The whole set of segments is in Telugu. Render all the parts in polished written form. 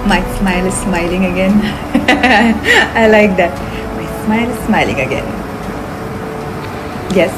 My smile is smiling again. I like that. My smile is smiling again. Yes.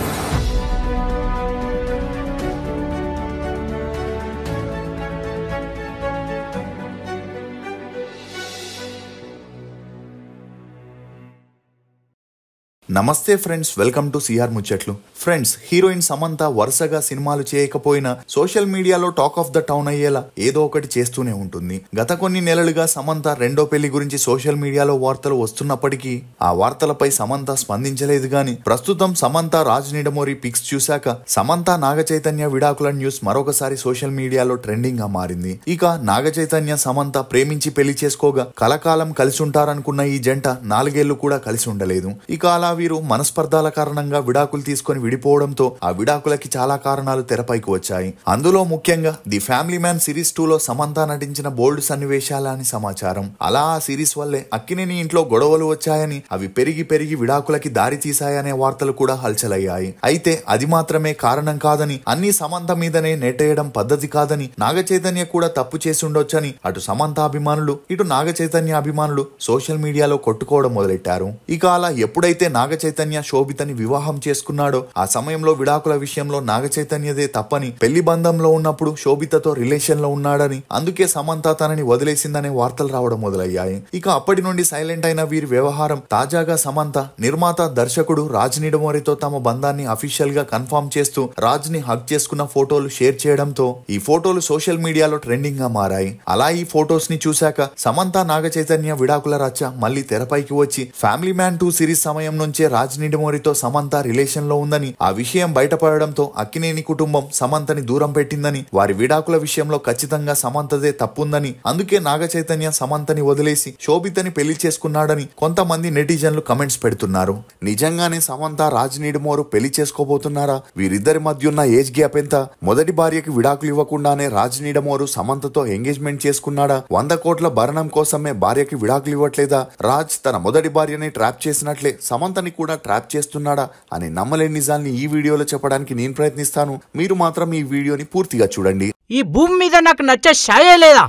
నమస్తే ఫ్రెండ్స్, వెల్కమ్ టు సిఆర్ ముచ్చట్లు. ఫ్రెండ్స్, హీరోయిన్ సమంత వరుసగా సినిమాలు చేయకపోయినా సోషల్ మీడియాలో టాక్ ఆఫ్ ద టౌన్ అయ్యేలా ఏదో ఒకటి చేస్తూనే ఉంటుంది. గత కొన్ని నెలలుగా సమంత రెండో పెళ్లి గురించి సోషల్ మీడియాలో వార్తలు వస్తున్నప్పటికీ ఆ వార్తలపై సమంత స్పందించలేదు. గాని ప్రస్తుతం సమంత రాజ్ నిడమోరి పిక్స్ చూశాక సమంత నాగచైతన్య విడాకుల న్యూస్ మరొకసారి సోషల్ మీడియాలో ట్రెండింగ్ గా మారింది. ఇక నాగచైతన్య సమంత ప్రేమించి పెళ్లి చేసుకోగా కలకాలం కలిసి ఉంటారనుకున్న ఈ జంట 4 ఏళ్లు కూడా కలిసి ఉండలేదు. ఇక అలా వీరు మనస్పర్ధాల కారణంగా విడాకులు తీసుకొని విడిపోవడంతో ఆ విడాకులకి చాలా కారణాలు తెరపైకి వచ్చాయి. అందులో ముఖ్యంగా ది ఫ్యామిలీ మ్యాన్ సిరీస్ 2లో సమంత నటించిన బోల్డ్ సన్నివేశాలని సమాచారం. అలా ఆ సిరీస్ వల్లే అక్కినేని ఇంట్లో గొడవలు వచ్చాయని, అవి పెరిగి పెరిగి విడాకులకి దారి తీశాయనే వార్తలు కూడా హల్చలయ్యాయి. అయితే అది మాత్రమే కారణం కాదని, అన్ని సమంత మీదనే నెట్టేయడం పద్ధతి కాదని, నాగచైతన్య కూడా తప్పు చేసి ఉండొచ్చని అటు సమంత అభిమానులు ఇటు నాగచైతన్య అభిమానులు సోషల్ మీడియాలో కొట్టుకోవడం మొదలెట్టారు. ఇక అలా ఎప్పుడైతే నాగచైతన్య శోభితని వివాహం చేసుకున్నాడో ఆ సమయంలో విడాకుల విషయంలో నాగచైతన్యదే తప్పని, పెళ్లి బంధంలో ఉన్నప్పుడు శోభితతో రిలేషన్ లో ఉన్నాడని, అందుకే సమంత తనని వదిలేసిందనే వార్తలు రావడం మొదలయ్యాయి. ఇక అప్పటి నుండి సైలెంట్ అయిన వీరి వ్యవహారం తాజాగా సమంత నిర్మాత దర్శకుడు రాజ్ నిడమోరితో తమ బంధాన్ని అఫీషియల్ గా కన్ఫర్మ్ చేస్తూ రాజ్ ని హగ్ చేసుకున్న ఫోటోలు షేర్ చేయడంతో ఈ ఫోటోలు సోషల్ మీడియాలో ట్రెండింగ్ గా మారాయి. అలా ఈ ఫోటోస్ ని చూశాక సమంత నాగచైతన్య విడాకుల రచ్చ మళ్లీ తెరపైకి వచ్చి ఫ్యామిలీ మ్యాన్ 2 సిరీస్ సమయం నుంచే రాజ్ నిడమోరితో సమంత రిలేషన్ లో ఉందని, ఆ విషయం బయటపడడంతో అక్కినేని కుటుంబం సమంతని దూరం పెట్టిందని, వారి విడాకుల విషయంలో ఖచ్చితంగా సమంతదే తప్పుందని, అందుకే నాగచైతన్య సమంతని వదిలేసి శోభితని పెళ్లి చేసుకున్నాడని కొంతమంది నెటిజన్లు కమెంట్స్ పెడుతున్నారు. నిజంగానే సమంత రాజ్ నిడమోరు పెళ్లి చేసుకోబోతున్నారా? వీరిద్దరి మధ్య ఉన్న ఏజ్ గ్యాప్ ఎంత? మొదటి భార్యకి విడాకులు ఇవ్వకుండానే రాజ్ నిడమోరు సమంతతో ఎంగేజ్మెంట్ చేసుకున్నాడా? 100 కోట్ల భరణం కోసమే భార్యకి విడాకులు ఇవ్వట్లేదా? రాజ్ తన మొదటి భార్యని ట్రాప్ చేసినట్లే సమంతని కూడా ట్రాప్ చేస్తున్నాడా అని నమ్మలేని నిజాల్ని ఈ వీడియోలో చెప్పడానికి నేను ప్రయత్నిస్తాను. మీరు మాత్రం ఈ వీడియోని పూర్తిగా చూడండి. ఈ భూమి మీద నాకు నచ్చే షాయే లేదా?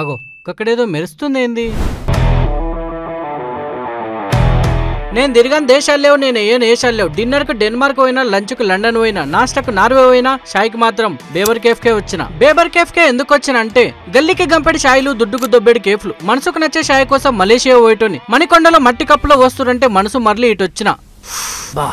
అగో అక్కడేదో మెరుస్తుంది ఏంది? నేను తిరిగాను దేశాలు లేవు, నేను ఏ దేశాలు లేవు. డిన్నర్ కు డెన్మార్క్ పోయినా, లంచ్ కు లండన్ పోయినా, నాస్టాకు నార్వే పోయినా, షాయ్కి మాత్రం బేబర్ కేఫ్ కే వచ్చిన. బేబర్ కేఫ్ కే ఎందుకు వచ్చిన అంటే గల్లీకి గంపెడి షాయిలు, దుడ్డుకు దొబ్బెడి కేఫ్లు. మనసుకు నచ్చే షాయ్ కోసం మలేషియా పోయేటోని. మణికొండలో మట్టి కప్పులో వస్తుంటే మనసు మరలి ఇటు వచ్చిన. బా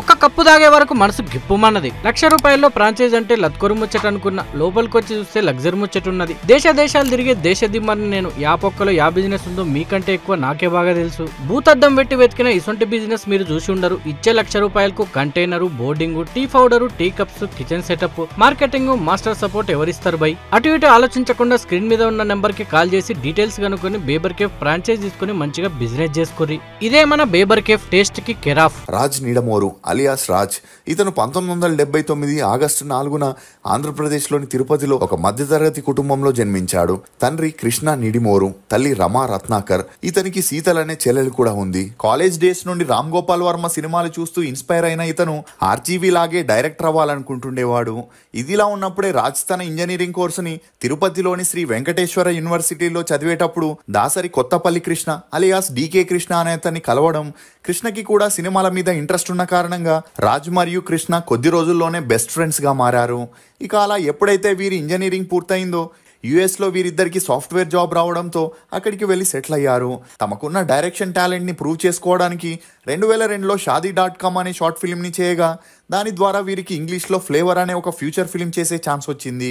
ఒక్క కప్పు తాగే వరకు మనసు గిప్పుమన్నది. 1,00,000 రూపాయల్లో ఫ్రాంచైజ్ అంటే లత్కొరు ముచ్చట అనుకున్న, లోపలికి వచ్చి చూస్తే లగ్జరీ ముచ్చట ఉన్నది. దేశాలు తిరిగే దేశ దిమ్మని నేను. యా పొక్కలో యా బిజినెస్ ఉందో మీకంటే ఎక్కువ నాకే బాగా తెలుసు. భూతద్దం పెట్టి వెతికిన ఇసొంటి బిజినెస్ మీరు చూసి ఉండరు. ఇచ్చే 1,00,000 రూపాయలకు container, boarding, tea powder, tea cups, kitchen setup, marketing, master support ఎవరిస్తారు బై? అటు ఇటు ఆలోచించకుండా స్క్రీన్ మీద ఉన్న నెంబర్ కి కాల్ చేసి డీటెయిల్స్ కనుక్కొని బేబర్ కేఫ్ ఫ్రాంచైజ్ తీసుకుని మంచిగా బిజినెస్ చేసుకోరి. ఇదే మన బేబర్ కేఫ్ టేస్ట్ కి కెరాఫ్. రాజ్ నిడమోరు అలియాస్ రాజ్. ఇతను 1979 ఆగస్టు 4న ఆంధ్రప్రదేశ్లోని తిరుపతిలో ఒక మధ్యతరగతి కుటుంబంలో జన్మించాడు. తండ్రి కృష్ణ నిడిమోరు, తల్లి రమా రత్నాకర్. ఇతనికి శీతల్ అనే చెల్లెలు కూడా ఉంది. కాలేజ్ డేస్ నుండి రామ్ గోపాల్ వర్మ సినిమాలు చూస్తూ ఇన్స్పైర్ అయిన ఇతను ఆర్జీవీ లాగే డైరెక్టర్ అవ్వాలనుకుంటుండేవాడు. ఇదిలా ఉన్నప్పుడే రాజ్ తన ఇంజనీరింగ్ కోర్సుని తిరుపతిలోని శ్రీ వెంకటేశ్వర యూనివర్సిటీలో చదివేటప్పుడు దాసరి కొత్తపల్లి కృష్ణ అలియాస్ డీకే కృష్ణ అనే అతన్ని కలవడం, కృష్ణకి కూడా సినిమాల మీద ఇంట్రెస్ట్ ఉన్న కారణంగా రాజ్ మరియు కృష్ణ కొద్ది రోజుల్లోనే బెస్ట్ ఫ్రెండ్స్ గా మారారు. ఇక అలా ఎప్పుడైతే వీరి ఇంజనీరింగ్ పూర్తయిందో యుఎస్లో వీరిద్దరికి సాఫ్ట్వేర్ జాబ్ రావడంతో అక్కడికి వెళ్లి సెటిల్ అయ్యారు. తమకున్న డైరెక్షన్ టాలెంట్ ని ప్రూవ్ చేసుకోవడానికి 2002లో షాదీ.com అనే షార్ట్ ఫిల్మ్ ని చేయగా దాని ద్వారా వీరికి ఇంగ్లీష్లో ఫ్లేవర్ అనే ఒక ఫ్యూచర్ ఫిలిం చేసే ఛాన్స్ వచ్చింది.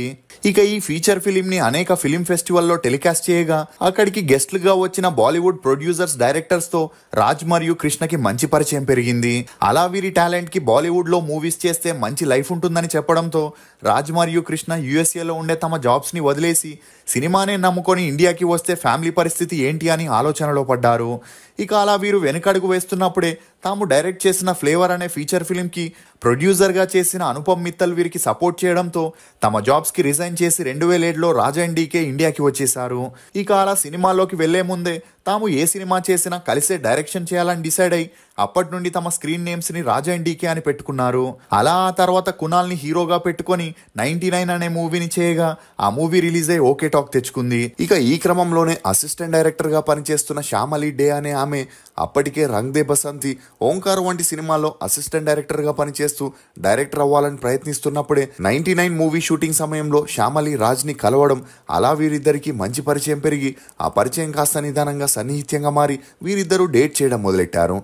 ఇక ఈ ఫీచర్ ఫిలిం ని అనేక ఫిలిం ఫెస్టివల్లో టెలికాస్ట్ చేయగా అక్కడికి గెస్ట్లుగా వచ్చిన బాలీవుడ్ ప్రొడ్యూసర్స్, డైరెక్టర్స్ తో రాజ్ మరియు కృష్ణకి మంచి పరిచయం పెరిగింది. అలా వీరి టాలెంట్ కి బాలీవుడ్ లో మూవీస్ చేస్తే మంచి లైఫ్ ఉంటుందని చెప్పడంతో రాజ్ మరియు కృష్ణ యుఎస్ఏలో ఉండే తమ జాబ్స్ ని వదిలేసి సినిమానే నమ్ముకొని ఇండియాకి వస్తే ఫ్యామిలీ పరిస్థితి ఏంటి అని ఆలోచనలో పడ్డారు. ఇక అలా వీరు వెనకడుగు వేస్తున్నప్పుడే తాము డైరెక్ట్ చేసిన ఫ్లేవర్ అనే ఫీచర్ ఫిలింకి ప్రొడ్యూసర్గా చేసిన అనుపమ్ మిత్తల్ వీరికి సపోర్ట్ చేయడంతో తమ జాబ్స్కి రిజైన్ చేసి 2007లో రాజ్ అండ్ డీకే ఇండియాకి వచ్చేశారు. ఇక అలా సినిమాల్లోకి వెళ్లే ముందే తాము ఏ సినిమా చేసినా కలిసే డైరెక్షన్ చేయాలని డిసైడ్ అయి అప్పటి నుండి తమ స్క్రీన్ నేమ్స్ ని రాజా అండ్ డీకే అని పెట్టుకున్నారు. అలా ఆ తర్వాత కునాల్ ని హీరోగా పెట్టుకొని 99 అనే మూవీని చేయగా ఆ మూవీ రిలీజ్ అయి ఓకే టాక్ తెచ్చుకుంది. ఇక ఈ క్రమంలోనే అసిస్టెంట్ డైరెక్టర్ గా పనిచేస్తున్న శ్యామలి డే అనే ఆమె అప్పటికే రంగ్ దే బసంతి, ఓంకార్ వంటి సినిమాల్లో అసిస్టెంట్ డైరెక్టర్ గా పనిచేస్తూ డైరెక్టర్ అవ్వాలని ప్రయత్నిస్తున్నప్పుడే 99 మూవీ షూటింగ్ సమయంలో శ్యామలి రాజ్ ని కలవడం, అలా వీరిద్దరికి మంచి పరిచయం పెరిగి ఆ పరిచయం కాస్త నిదానంగా సన్నిహిత్యంగా మారి వీరిద్దరూ డేట్ చేయడం మొదలెట్టారు.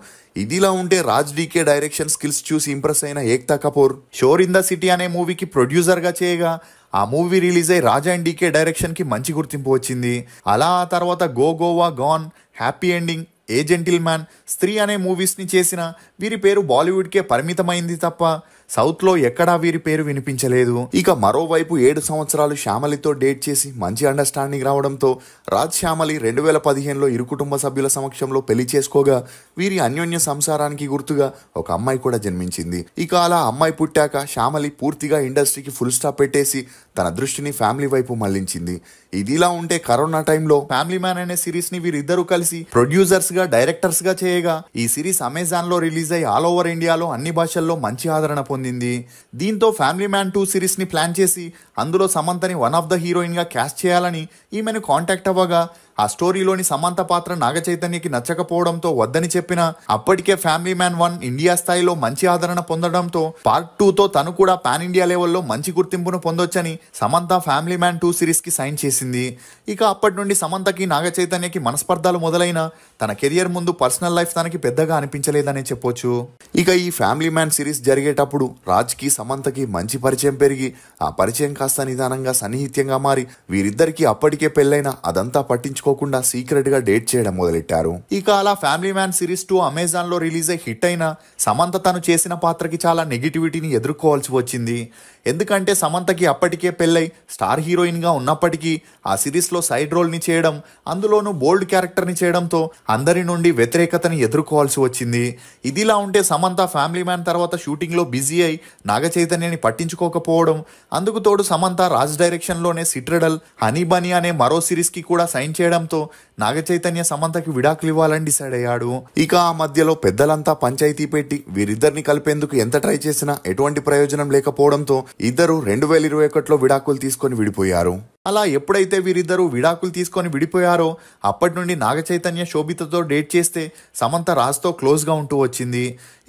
ఇదిలా ఉంటే రాజ్ డీకే డైరెక్షన్ స్కిల్స్ చూసి ఇంప్రెస్ అయిన ఏక్తా కపూర్ షోర్ ఇన్ ద సిటీ అనే మూవీకి ప్రొడ్యూసర్ గా చేయగా ఆ మూవీ రిలీజ్ అయి రాజా అండ్ డీకే డైరెక్షన్ కి మంచి గుర్తింపు వచ్చింది. అలా ఆ తర్వాత go Goa, gone, happy ending, a gentleman, Stree అనే మూవీస్ ని చేసిన వీరి పేరు బాలీవుడ్ కే పరిమితమైంది తప్ప సౌత్ లో ఎక్కడా వీరి పేరు వినిపించలేదు. ఇక మరోవైపు 7 సంవత్సరాలు శ్యామలితో డేట్ చేసి మంచి అండర్స్టాండింగ్ రావడంతో రాజ్ శ్యామలి 2015లో ఇరు కుటుంబ సభ్యుల సమక్షంలో పెళ్లి చేసుకోగా వీరి అన్యోన్య సంసారానికి గుర్తుగా ఒక అమ్మాయి కూడా జన్మించింది. ఇక అలా అమ్మాయి పుట్టాక శ్యామలి పూర్తిగా ఇండస్ట్రీకి ఫుల్ స్టాప్ పెట్టేసి తన దృష్టిని ఫ్యామిలీ వైపు మళ్లించింది. ఇదిలా ఉంటే కరోనా టైంలో ఫ్యామిలీ మ్యాన్ అనే సిరీస్ ని వీరిద్దరూ కలిసి ప్రొడ్యూసర్స్ గా, డైరెక్టర్స్ గా చేయగా ఈ సిరీస్ అమెజాన్ లో రిలీజ్ అయి ఆల్ ఓవర్ ఇండియాలో అన్ని భాషల్లో మంచి ఆదరణ పొందింది. దీంతో ఫ్యామిలీ మ్యాన్ 2 సిరీస్ ని ప్లాన్ చేసి అందులో సమంతని వన్ ఆఫ్ ద హీరోయిన్ గా క్యాస్ట్ చేయాలని ఈమెను కాంటాక్ట్ అవ్వగా ఆ స్టోరీలోని సమంత పాత్ర నాగ చైతన్యకి నచ్చకపోవడంతో వద్దని చెప్పిన అప్పటికే ఫ్యామిలీ మ్యాన్ 1 ఇండియా స్థాయిలో మంచి ఆదరణ పొందడంతో పార్ట్ 2తో తను కూడా పాన్ ఇండియా లెవెల్లో మంచి గుర్తింపును పొందొచ్చని సమంత ఫ్యామిలీ మ్యాన్ 2 సిరీస్ కి సైన్ చేసింది. ఇక అప్పటి నుండి సమంతకి నాగ చైతన్యకి మనస్పర్ధాలు మొదలైన తన కెరియర్ ముందు పర్సనల్ లైఫ్ తనకి పెద్దగా అనిపించలేదనే చెప్పొచ్చు. ఇక ఈ ఫ్యామిలీ మ్యాన్ సిరీస్ జరిగేటప్పుడు రాజ్కి సమంతకి మంచి పరిచయం పెరిగి ఆ పరిచయం కాస్త నిదానంగా సన్నిహిత్యంగా మారి వీరిద్దరికి అప్పటికే పెళ్ళైన అదంతా పట్టించుకోకుండా సీక్రెట్ గా డేట్ చేయడం మొదలెట్టారు. ఇక అలా ఫ్యామిలీ మ్యాన్ సిరీస్ 2 అమెజాన్ లో రిలీజ్ అయి హిట్ అయిన సమంత తను చేసిన పాత్రకి చాలా నెగిటివిటీని ఎదుర్కోవాల్సి వచ్చింది. ఎందుకంటే సమంతకి అప్పటికే పెళ్ళై స్టార్ హీరోయిన్ గా ఉన్నప్పటికీ ఆ సిరీస్ లో సైడ్ రోల్ ని చేయడం, అందులోనూ బోల్డ్ క్యారెక్టర్ ని చేయడంతో అందరి నుండి వ్యతిరేకతని ఎదుర్కోవాల్సి వచ్చింది. ఇదిలా ఉంటే సమంత ఫ్యామిలీ మ్యాన్ తర్వాత షూటింగ్ లో బిజీ అయి నాగ చైతన్యని పట్టించుకోకపోవడం, అందుకు తోడు సమంత రాజ్ డైరెక్షన్ లోనే సిట్రెడల్, హనీ బనీ అనే మరో సిరీస్ కి కూడా సైన్ చేయడంతో నాగ చైతన్య సమంతకి విడాకులు ఇవ్వాలని డిసైడ్ అయ్యాడు. ఇక ఆ మధ్యలో పెద్దలంతా పంచాయతీ పెట్టి వీరిద్దరిని కలిపేందుకు ఎంత ట్రై చేసినా ఎటువంటి ప్రయోజనం లేకపోవడంతో ఇద్దరు 2021లో విడాకులు తీసుకొని విడిపోయారు. అలా ఎప్పుడైతే వీరిద్దరూ విడాకులు తీసుకొని విడిపోయారో అప్పటి నుండి నాగ చైతన్య శోభితతో డేట్ చేస్తే సమంత రాజ్తో క్లోజ్గా ఉంటూ వచ్చింది.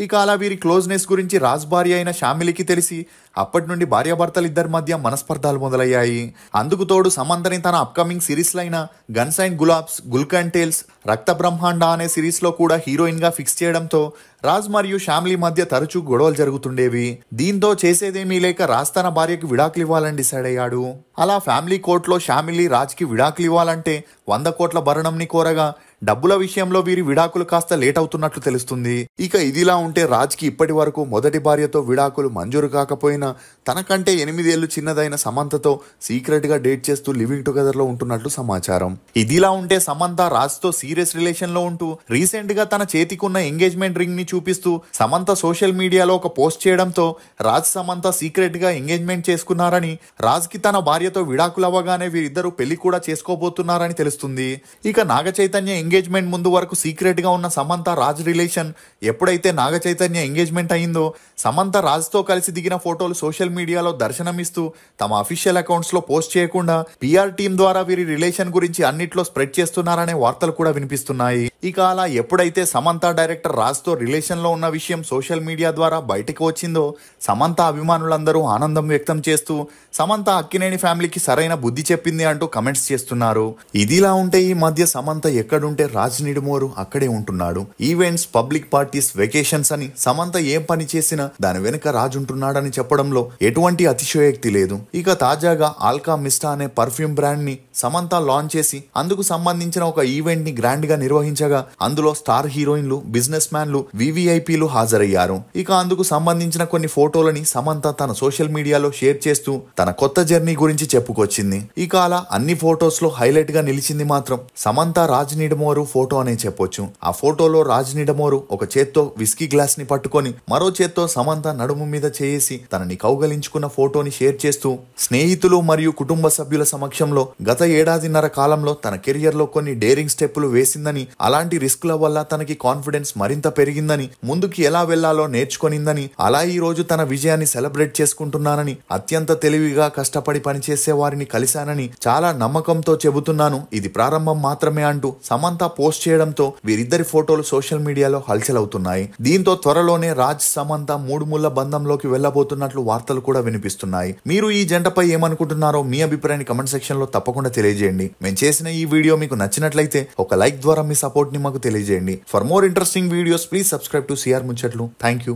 ఇక అలా వీరి క్లోజ్నెస్ గురించి రాజ్ భార్య అయిన శ్యామిలికి తెలిసి అప్పటి నుండి భార్యాభర్తలు ఇద్దరి మధ్య మనస్పర్ధాలు మొదలయ్యాయి. అందుకు తోడు సమంతని తన అప్కమింగ్ సిరీస్లైన guns and Gulaabs, Gulkand tales, Rakt Brahmand అనే సిరీస్లో కూడా హీరోయిన్ గా ఫిక్స్ చేయడంతో రాజ్ మరియు శ్యామిలి మధ్య తరచూ గొడవలు జరుగుతుండేవి. దీంతో చేసేదేమీ లేక రాజ్ తన భార్యకి విడాకులు ఇవ్వాలని డిసైడ్ అయ్యాడు. అలా ఫ్యామిలీ కోర్టులో శ్యామిలి రాజ్కి విడాకులు ఇవ్వాలంటే 100 కోట్ల భరణంని కోరగా డబ్బుల విషయంలో వీరి విడాకులు కాస్త లేట్ అవుతున్నట్లు తెలుస్తుంది. ఇక ఇదిలా ఉంటే రాజ్కి ఇప్పటి వరకు మొదటి భార్యతో విడాకులు మంజూరు కాకపోయినా తనకంటే 8 ఏళ్లు చిన్నదైన సమంతతో సీక్రెట్ గా డేట్ చేస్తూ లివింగ్ టుగెదర్ లో ఉంటున్నట్లు సమాచారం. ఇదిలా ఉంటే సమంత రాజ్తో సీరియస్ రిలేషన్ లో ఉంటూ రీసెంట్ గా తన చేతికున్న ఎంగేజ్మెంట్ రింగ్ ని చూపిస్తూ సమంత సోషల్ మీడియాలో ఒక పోస్ట్ చేయడంతో రాజ్ సమంత సీక్రెట్ గా ఎంగేజ్మెంట్ చేసుకున్నారని, రాజ్ కి తన భార్యతో విడాకులు అవ్వగానే వీరిద్దరూ పెళ్లి కూడా చేసుకోబోతున్నారని తెలుస్తుంది. ఇక నాగ చైతన్య ఎంగేజ్మెంట్ ముందు వరకు సీక్రెట్ గా ఉన్న సమంత రాజ్ రిలేషన్ ఎప్పుడైతే నాగ చైతన్య ఎంగేజ్మెంట్ అయిందో సమంత రాజ్ తో కలిసి దిగిన ఫోటోలు సోషల్ మీడియాలో దర్శనమిస్తూ తమ అఫీషియల్ అకౌంట్స్ లో పోస్ట్ చేయకుండా పిఆర్ టీం ద్వారా వీరి రిలేషన్ గురించి అన్నిట్లో స్ప్రెడ్ చేస్తున్నారనే వార్తలు కూడా వినిపిస్తున్నాయి. ఇక అలా ఎప్పుడైతే సమంత డైరెక్టర్ రాజ్ తో రిలేషన్ లో ఉన్న విషయం సోషల్ మీడియా ద్వారా బయటకు వచ్చిందో సమంత అభిమానులందరూ ఆనందం వ్యక్తం చేస్తూ సమంత అక్కినేని ఫ్యామిలీకి సరైన బుద్ధి చెప్పింది అంటూ కమెంట్స్ చేస్తున్నారు. ఇదిలా ఉంటే ఈ మధ్య సమంత ఎక్కడుంటే రాజ్ నిడుమోరు అక్కడే ఉంటున్నాడు. ఈవెంట్స్, పబ్లిక్ పార్టీస్, వెకేషన్స్ అని సమంత ఏం పని చేసినా దాని వెనుక రాజ్ ఉంటున్నాడని చెప్పడంలో ఎటువంటి అతిశయోక్తి లేదు. ఇక తాజాగా ఆల్కా మిస్టా అనే పర్ఫ్యూమ్ బ్రాండ్ ని సమంత లాంచ్ చేసి అందుకు సంబంధించిన ఒక ఈవెంట్ ని గ్రాండ్ గా నిర్వహించగా ఉండగా అందులో స్టార్ హీరోయిన్లు, బిజినెస్ మ్యాన్లు, వివిఐపీలు హాజరయ్యారు. ఇక అందుకు సంబంధించిన కొన్ని ఫోటోలని సమంత తన సోషల్ మీడియాలో షేర్ చేస్తూ తన కొత్త జర్నీ గురించి చెప్పుకొచ్చింది. ఇక అలా అన్ని ఫోటోస్ లో హైలైట్ గా నిలిచింది మాత్రం సమంత రాజ్ నిడమోరు ఫోటో అనే చెప్పొచ్చు. ఆ ఫోటోలో రాజ్ నిడమోరు ఒక చేత్తో విస్కీ గ్లాస్ ని పట్టుకొని మరో చేత్తో సమంత నడుము మీద చేసి తనని కౌగలించుకున్న ఫోటోని షేర్ చేస్తూ స్నేహితులు మరియు కుటుంబ సభ్యుల సమక్షంలో గత ఏడాదిన్నర కాలంలో తన కెరియర్ లో కొన్ని డేరింగ్ స్టెప్పులు వేసిందని, అలాంటి రిస్క్ల వల్ల తనకి కాన్ఫిడెన్స్ మరింత పెరిగిందని, ముందుకి ఎలా వెళ్లాలో నేర్చుకొనిందని, అలా ఈ రోజు తన విజయాన్ని సెలబ్రేట్ చేసుకుంటున్నానని, అత్యంత తెలివిగా కష్టపడి పనిచేసే వారిని కలిశానని చాలా నమ్మకంతో చెబుతున్నాను, ఇది ప్రారంభం మాత్రమే అంటూ సమంత పోస్ట్ చేయడంతో వీరిద్దరి ఫోటోలు సోషల్ మీడియాలో హల్చల్ అవుతున్నాయి. దీంతో త్వరలోనే రాజ్ సమంత మూడు ముళ్ల బంధంలోకి వెళ్లబోతున్నట్లు వార్తలు కూడా వినిపిస్తున్నాయి. మీరు ఈ జంటపై ఏమనుకుంటున్నారో మీ అభిప్రాయాన్ని కమెంట్ సెక్షన్ లో తప్పకుండా తెలియజేయండి. మేము చేసిన ఈ వీడియో మీకు నచ్చినట్లయితే ఒక లైక్ ద్వారా మీ సపోర్ట్ ని మాకు తెలియజేయండి. For more interesting videos please subscribe to CR ముచ్చట్లు. Thank you.